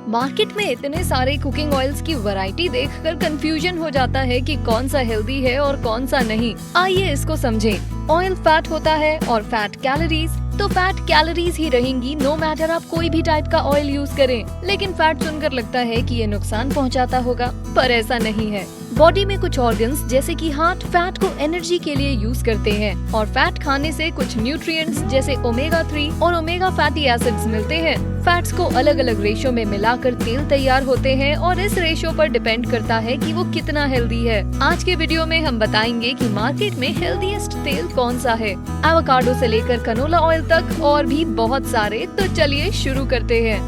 Market में इतने सारे कुकिंग ऑयल्स की वैरायटी देखकर कंफ्यूजन हो जाता है कि कौन सा हेल्दी है और कौन सा नहीं। आइए इसको समझें। ऑयल फैट होता है और फैट कैलोरीज, तो फैट कैलोरीज ही रहेंगी नो मैटर आप कोई भी टाइप का ऑयल यूज करें। लेकिन फैट सुनकर लगता है कि ये नुकसान पहुंचाता होगा, पर ऐसा नहीं है। बॉडी में कुछ ऑर्गन्स जैसे कि हार्ट फैट को एनर्जी के लिए यूज करते हैं और फैट खाने से कुछ न्यूट्रिएंट्स जैसे ओमेगा 3 और ओमेगा फैटी एसिड्स मिलते हैं। फैट्स को अलग अलग रेशो में मिलाकर तेल तैयार होते हैं और इस रेशो पर डिपेंड करता है कि वो कितना हेल्दी है। आज के वीडियो में हम बताएंगे कि मार्केट में हेल्दीएस्ट तेल कौन सा है, एवोकाडो से लेकर कनोला ऑयल तक और भी बहुत सारे। तो चलिए शुरू करते हैं।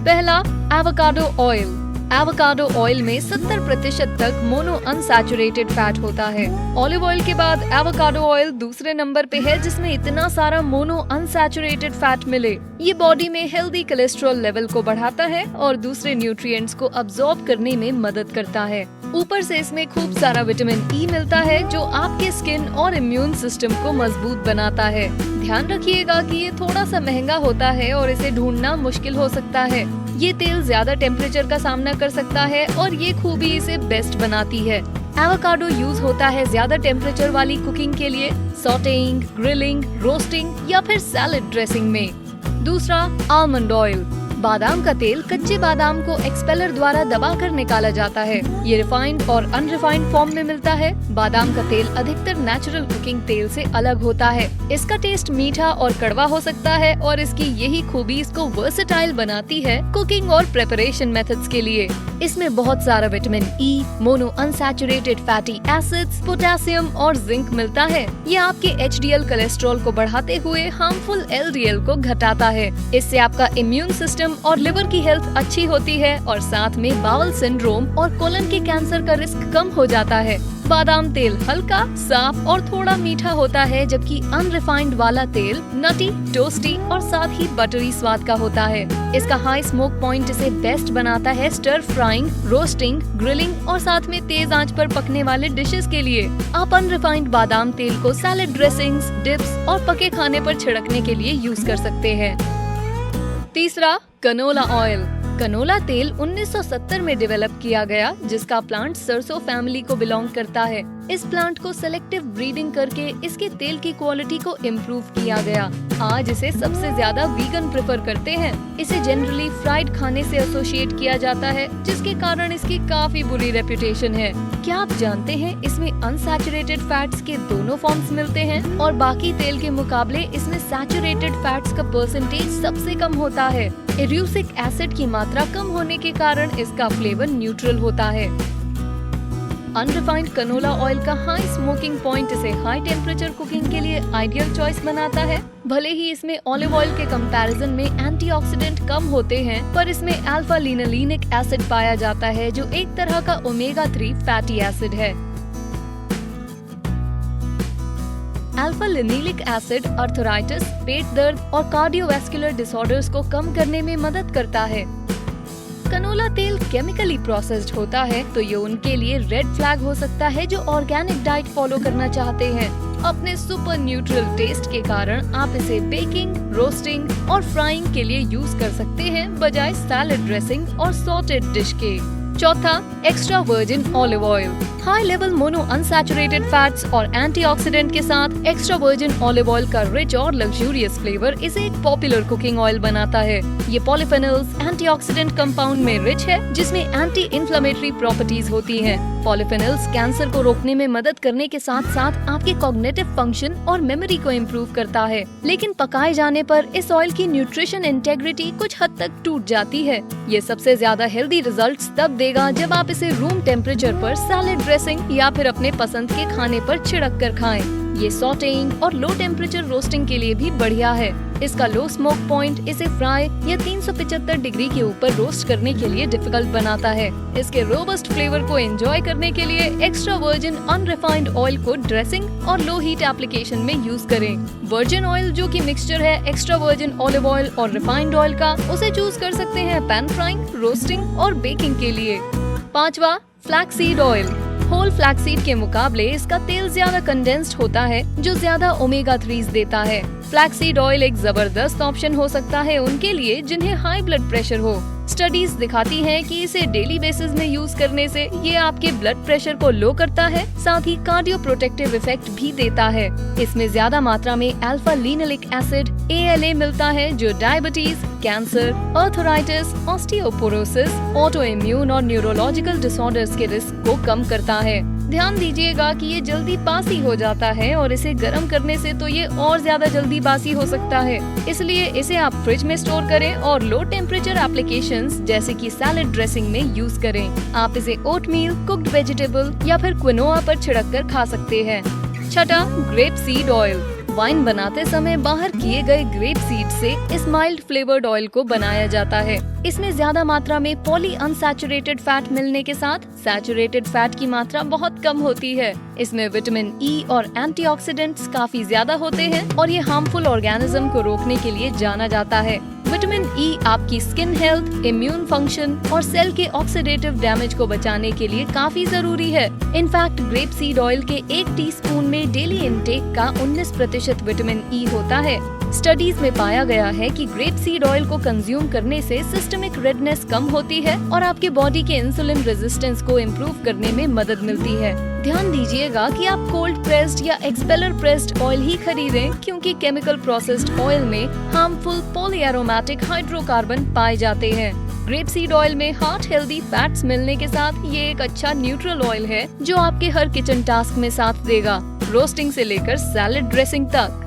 पहला, एवोकाडो ऑयल। एवोकाडो ऑयल में 70% तक मोनो अनसैचुरेटेड फैट होता है। ऑलिव ऑयल के बाद एवोकाडो ऑयल दूसरे नंबर पे है जिसमें इतना सारा मोनो अनसैचुरेटेड फैट मिले। ये बॉडी में हेल्दी कोलेस्ट्रॉल लेवल को बढ़ाता है और दूसरे न्यूट्रिएंट्स को अब्सॉर्ब करने में मदद करता है। ऊपर से इसमें खूब सारा विटामिन ई मिलता है जो आपके स्किन और इम्यून सिस्टम को मजबूत बनाता है। ध्यान रखिएगा कि ये थोड़ा सा महंगा होता है और इसे ढूंढना मुश्किल हो सकता है। ये तेल ज्यादा टेम्परेचर का सामना कर सकता है और ये खूबी इसे बेस्ट बनाती है। एवोकाडो यूज होता है ज्यादा टेम्परेचर वाली कुकिंग के लिए, सॉटेइंग, ग्रिलिंग, रोस्टिंग या फिर सैलेड ड्रेसिंग में। दूसरा, आलमंड ऑयल। बादाम का तेल कच्चे बादाम को एक्सपेलर द्वारा दबाकर निकाला जाता है। ये रिफाइंड और अनरिफाइंड फॉर्म में मिलता है। बादाम का तेल अधिकतर नेचुरल कुकिंग तेल से अलग होता है। इसका टेस्ट मीठा और कड़वा हो सकता है और इसकी यही खूबी इसको वर्सेटाइल बनाती है कुकिंग और प्रिपरेशन मेथड्स के लिए। इसमें बहुत सारा vitamin E, mono unsaturated fatty acids, potassium और जिंक मिलता है। ये आपके एचडीएल कोलेस्ट्रॉल को बढ़ाते हुए हार्मफुल एलडीएल को घटाता है। इससे आपका इम्यून सिस्टम और लिवर की हेल्थ अच्छी होती है और साथ में बाउल सिंड्रोम और कोलन के कैंसर का रिस्क कम हो जाता है। बादाम तेल हल्का, साफ और थोड़ा मीठा होता है, जबकि अनरिफाइंड वाला तेल नटी, टोस्टी और साथ ही बटरी स्वाद का होता है। इसका हाई स्मोक पॉइंट इसे बेस्ट बनाता है स्टर फ्राइंग, रोस्टिंग, ग्रिलिंग और साथ में तेज आंच पर पकने वाले डिशेस के लिए। आप अनरिफाइंड बादाम तेल को सैलेड ड्रेसिंग्स, डिप्स और पके खाने पर छिड़कने के लिए यूज कर सकते हैं। तीसरा, कनोला ऑयल। कनोला तेल 1970 में डेवलप किया गया, जिसका प्लांट सरसों फैमिली को बिलोंग करता है। इस प्लांट को सेलेक्टिव ब्रीडिंग करके इसके तेल की क्वालिटी को इम्प्रूव किया गया। आज इसे सबसे ज्यादा वीगन प्रेफर करते हैं। इसे जनरली फ्राइड खाने से एसोसिएट किया जाता है, जिसके कारण इसकी काफी बुरी रेपुटेशन है। क्या आप जानते हैं इसमें अनसैचुरेटेड फैट्स के दोनों फॉर्म्स मिलते हैं और बाकी तेल के मुकाबले इसमें सैचुरेटेड फैट्स का परसेंटेज सबसे कम होता है। एरूसिक एसिड की मात्रा कम होने के कारण इसका फ्लेवर न्यूट्रल होता है। अनरिफाइंड कनोला ऑयल का हाई स्मोकिंग पॉइंट इसे हाई टेम्परेचर कुकिंग के लिए आइडियल चॉइस बनाता है। भले ही इसमें ऑलिव ऑयल के कंपैरिजन में एंटीऑक्सीडेंट कम होते हैं, पर इसमें अल्फा लिनोलेनिक एसिड पाया जाता है जो एक तरह का ओमेगा 3 फैटी एसिड है। अल्फा लिनोलिक एसिड आर्थराइटिस, पेट दर्द और कार्डियोवैस्कुलर डिसऑर्डर्स को कम करने में मदद करता है। कनोला तेल केमिकली प्रोसेस्ड होता है, तो ये उनके लिए रेड फ्लैग हो सकता है जो ऑर्गेनिक डाइट फॉलो करना चाहते हैं। अपने सुपर न्यूट्रल टेस्ट के कारण आप इसे बेकिंग, रोस्टिंग और फ्राइंग के लिए यूज कर सकते हैं, बजाय सैलेड ड्रेसिंग और सॉटेड डिश के। चौथा, extra virgin olive oil. High level mono unsaturated fats और एंटीऑक्सीडेंट के साथ एक्स्ट्रा वर्जिन ऑलिव ऑयल का रिच और लग्जूरियस फ्लेवर इसे एक पॉपुलर कुकिंग ऑयल बनाता है। ये पॉलीफेनॉल्स, एंटीऑक्सीडेंट कंपाउंड में रिच है, जिसमें एंटी इन्फ्लेमेटरी प्रॉपर्टीज होती हैं। पॉलीफेनॉल्स कैंसर को रोकने में मदद करने के साथ साथ आपके कॉग्निटिव फंक्शन और मेमोरी को इम्प्रूव करता है। लेकिन पकाए जाने पर इस ऑयल की न्यूट्रिशन इंटेग्रिटी कुछ हद तक टूट जाती है। ये सबसे ज्यादा हेल्दी रिजल्ट्स तब देगा जब आप इसे रूम टेम्परेचर पर सैलेड ड्रेसिंग या फिर अपने पसंद के खाने पर छिड़क कर खाएं। ये सॉटेइंग और लो टेम्परेचर रोस्टिंग के लिए भी बढ़िया है। इसका लो स्मोक पॉइंट इसे फ्राई या 375 डिग्री के ऊपर रोस्ट करने के लिए डिफिकल्ट बनाता है। इसके रोबस्ट फ्लेवर को एंजॉय करने के लिए एक्स्ट्रा वर्जिन अनरिफाइंड ऑयल को ड्रेसिंग और लो हीट एप्लीकेशन में यूज करें। वर्जिन ऑयल, जो कि मिक्सचर है एक्स्ट्रा वर्जिन ऑलिव ऑयल और रिफाइंड ऑयल का, उसे चूज कर सकते हैं पैन फ्राइंग, रोस्टिंग और बेकिंग के लिए। पांचवा, फ्लैक्सीड ऑयल। होल फ्लैक्सीड के मुकाबले इसका तेल ज्यादा कंडेंस्ड होता है, जो ज्यादा ओमेगा 3 देता है। फ्लैक्सीड ऑयल एक जबरदस्त ऑप्शन हो सकता है उनके लिए जिन्हें हाई ब्लड प्रेशर हो। स्टडीज दिखाती हैं कि इसे डेली बेसिस में यूज करने से ये आपके ब्लड प्रेशर को लो करता है, साथ ही कार्डियो प्रोटेक्टिव इफेक्ट भी देता है। इसमें ज्यादा मात्रा में अल्फा लिनोलिक एसिड ALA मिलता है, जो diabetes, cancer, arthritis, osteoporosis, auto immune और न्यूरोलॉजिकल डिसऑर्डर्स के रिस्क को कम करता है। ध्यान दीजिएगा कि ये जल्दी बासी हो जाता है और इसे गर्म करने से तो ये और ज्यादा जल्दी बासी हो सकता है, इसलिए इसे आप फ्रिज में स्टोर करें और लो टेम्परेचर एप्लीकेशंस जैसे कि सैलेड ड्रेसिंग में यूज करें। आप इसे ओटमील, कुक्ड वेजिटेबल या फिर क्विनोआ पर छिड़क कर खा सकते हैं। छठा, ग्रेप सीड ऑयल। वाइन बनाते समय बाहर किए गए ग्रेप सीड से इस माइल्ड फ्लेवर्ड ऑयल को बनाया जाता है। इसमें ज्यादा मात्रा में पॉली अनसैचुरेटेड फैट मिलने के साथ सैचुरेटेड फैट की मात्रा बहुत कम होती है। इसमें विटामिन ई और एंटीऑक्सीडेंट्स काफी ज्यादा होते हैं और ये हार्मफुल ऑर्गेनिज्म को रोकने के लिए जाना जाता है। विटामिन ई आपकी स्किन हेल्थ, इम्यून फंक्शन और सेल के ऑक्सीडेटिव डैमेज को बचाने के लिए काफी जरूरी है। इनफैक्ट ग्रेप सीड ऑयल के 1 टीस्पून में डेली इनटेक का 19% विटामिन ई होता है। स्टडीज में पाया गया है कि ग्रेप सीड ऑयल को कंज्यूम करने से सिस्टमिक रेडनेस कम होती है और आपके बॉडी के इंसुलिन रेजिस्टेंस को इम्प्रूव करने में मदद मिलती है। ध्यान दीजिएगा कि आप कोल्ड प्रेस्ड या एक्सपेलर प्रेस्ड ऑयल ही खरीदें, क्योंकि केमिकल प्रोसेस्ड ऑयल में हार्मफुल पॉलीएरोमेटिक हाइड्रोकार्बन पाए जाते हैं। ग्रेप सीड ऑयल में हार्ट हेल्दी फैट्स मिलने के साथ ये एक अच्छा न्यूट्रल ऑयल है जो आपके हर किचन टास्क में साथ देगा, रोस्टिंग से लेकर सैलेड ड्रेसिंग तक।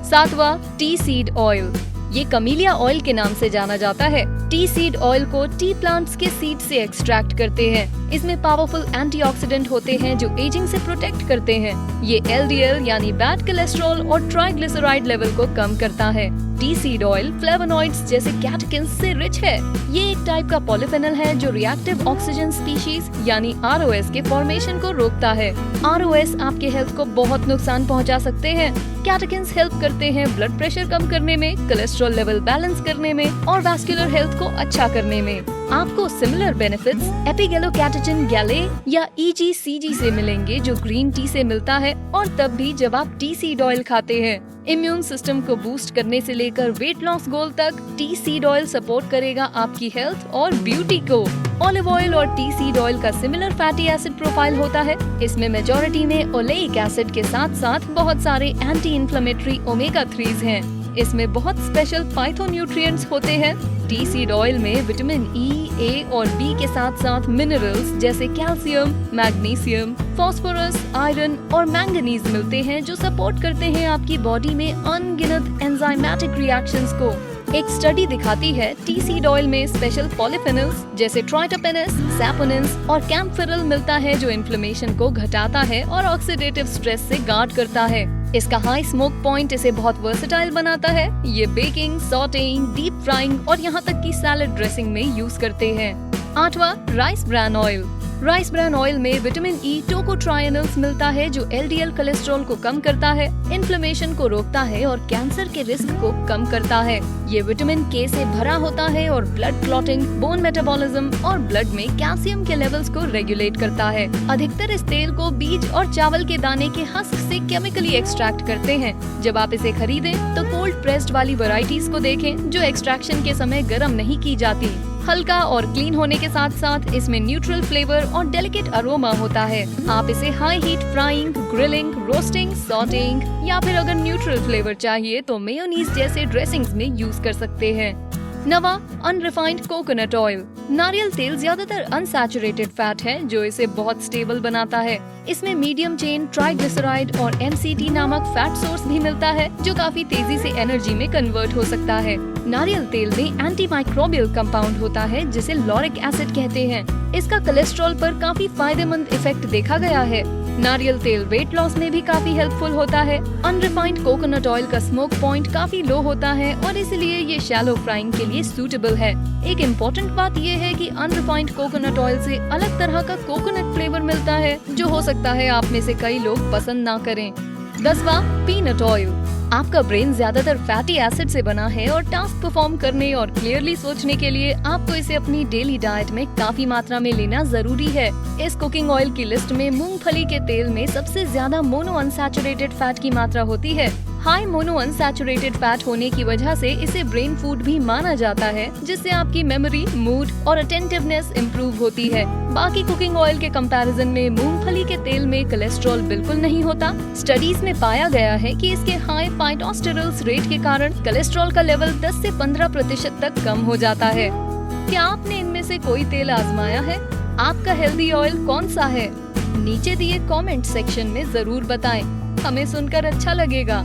सातवां, टी सीड ऑयल। ये कमीलिया ऑयल के नाम से जाना जाता है। टी सीड ऑयल को टी प्लांट्स के सीड से एक्सट्रैक्ट करते हैं। इसमें पावरफुल एंटीऑक्सीडेंट होते हैं जो एजिंग से प्रोटेक्ट करते हैं। ये LDL यानी बैड कोलेस्ट्रॉल और ट्राइग्लिसराइड लेवल को कम करता है। टी सीड ऑयल फ्लेवोनॉइड्स जैसे कैटेकिन्स से रिच है। ये एक टाइप का पॉलीफेनल है जो रिएक्टिव ऑक्सीजन स्पीशीज यानी ROS के फॉर्मेशन को रोकता है। ROS आपके हेल्थ को बहुत नुकसान पहुंचा सकते हैं। कैटेकिन्स हेल्प करते हैं ब्लड प्रेशर कम करने में, कोलेस्ट्रॉल लेवल बैलेंस करने में और वैस्कुलर हेल्थ को अच्छा करने में। आपको सिमिलर बेनिफिट्स एपिगैलोकैटेचिन गैले या EGCG से मिलेंगे जो ग्रीन टी से मिलता है, और तब भी जब आप टी सीड ऑयल खाते हैं। इम्यून सिस्टम को बूस्ट करने से लेकर वेट लॉस गोल तक टी सीड ऑयल सपोर्ट करेगा आपकी हेल्थ और ब्यूटी को। ऑलिव ऑयल और टी सीड ऑयल का सिमिलर फैटी एसिड प्रोफाइल होता है। इसमें मेजॉरिटी में ओलेइक एसिड के साथ साथ बहुत सारे एंटी इन्फ्लेमेटरी ओमेगा 3s हैं। इसमें बहुत स्पेशल फाइटोन्यूट्रिएंट्स होते हैं। टी सीड ऑयल में विटामिन E, A और B के साथ साथ मिनरल्स जैसे कैल्शियम, मैग्नीशियम, फास्फोरस, आयरन और मैंगनीज मिलते हैं जो सपोर्ट करते हैं आपकी बॉडी में अनगिनत एंजाइमेटिक रिएक्शंस को। एक स्टडी दिखाती है टी सीड ऑयल में स्पेशल पॉलीफेनल्स जैसे ट्राइटोपेनेस, सैपोनिन्स और कैम्फेरल मिलता है जो इन्फ्लेमेशन को घटाता है और ऑक्सीडेटिव स्ट्रेस से गार्ड करता है। इसका हाई स्मोक पॉइंट इसे बहुत वर्सेटाइल बनाता है। ये बेकिंग, सॉटेइंग, डीप फ्राइंग और यहाँ तक कि सैलेड ड्रेसिंग में यूज करते हैं। आठवां, rice bran oil. Rice bran oil में विटामिन E टोकोट्राइनल्स मिलता है जो LDL कोलेस्ट्रॉल को कम करता है, इन्फ्लेमेशन को रोकता है और कैंसर के रिस्क को कम करता है। ये विटामिन K से भरा होता है और ब्लड क्लॉटिंग, बोन मेटाबॉलिज्म और ब्लड में कैल्शियम के लेवल्स को रेगुलेट करता है। अधिकतर इस तेल को बीज और चावल के दाने के हस्क से केमिकली एक्सट्रैक्ट करते हैं। जब आप इसे खरीदें तो कोल्ड प्रेस्ड वाली वैरायटीज को देखें जो एक्सट्रैक्शन के समय गर्म नहीं की जाती। हल्का और क्लीन होने के साथ साथ इसमें न्यूट्रल फ्लेवर और डेलिकेट अरोमा होता है। आप इसे high heat frying, grilling, roasting, sautéing या फिर अगर न्यूट्रल फ्लेवर चाहिए तो मेयोनीज जैसे ड्रेसिंग्स में यूज कर सकते हैं। नवा, अनरिफाइंड कोकोनट ऑयल। नारियल तेल ज्यादातर अनसैचुरेटेड फैट है जो इसे बहुत स्टेबल बनाता है। इसमें मीडियम चेन ट्राइग्लिसराइड और MCT नामक फैट सोर्स भी मिलता है जो काफी तेजी से एनर्जी में कन्वर्ट हो सकता है। नारियल तेल में एंटीमाइक्रोबियल कंपाउंड होता है जिसे लॉरिक एसिड कहते हैं। इसका कोलेस्ट्रॉल पर काफी फायदेमंद इफेक्ट देखा गया है। नारियल तेल वेट लॉस में भी काफी हेल्पफुल होता है। अनरिफाइंड कोकोनट ऑयल का स्मोक पॉइंट काफी लो होता है और इसलिए ये शैलो फ्राइंग के लिए सूटेबल है। एक इम्पोर्टेंट बात ये है कि अनरिफाइंड कोकोनट ऑयल से अलग तरह का कोकोनट फ्लेवर मिलता है जो हो सकता है आप में से कई लोग पसंद ना करें। 10वां, पीनट ऑयल। आपका ब्रेन ज्यादातर फैटी एसिड से बना है और टास्क परफॉर्म करने और क्लियरली सोचने के लिए आपको इसे अपनी डेली डाइट में काफी मात्रा में लेना जरूरी है। इस कुकिंग ऑयल की लिस्ट में मूंगफली के तेल में सबसे ज्यादा मोनो अनसैचुरेटेड फैट की मात्रा होती है। हाई मोनो अनसैचुरेटेड फैट होने की वजह से इसे ब्रेन फूड भी माना जाता है, जिससे आपकी मेमोरी, मूड और अटेंटिवनेस इम्प्रूव होती है। बाकी कुकिंग ऑयल के कंपैरिजन में मूंगफली के तेल में कोलेस्ट्रॉल बिल्कुल नहीं होता। स्टडीज में पाया गया है कि इसके हाई फाइटोस्टेरॉल्स रेट के कारण कोलेस्ट्रॉल का लेवल 10 से 15% तक कम हो जाता है। क्या आपने इनमें से कोई तेल आजमाया है? आपका हेल्दी ऑयल कौन सा है? नीचे दिए कमेंट सेक्शन में जरूर बताएं, हमें सुनकर अच्छा लगेगा।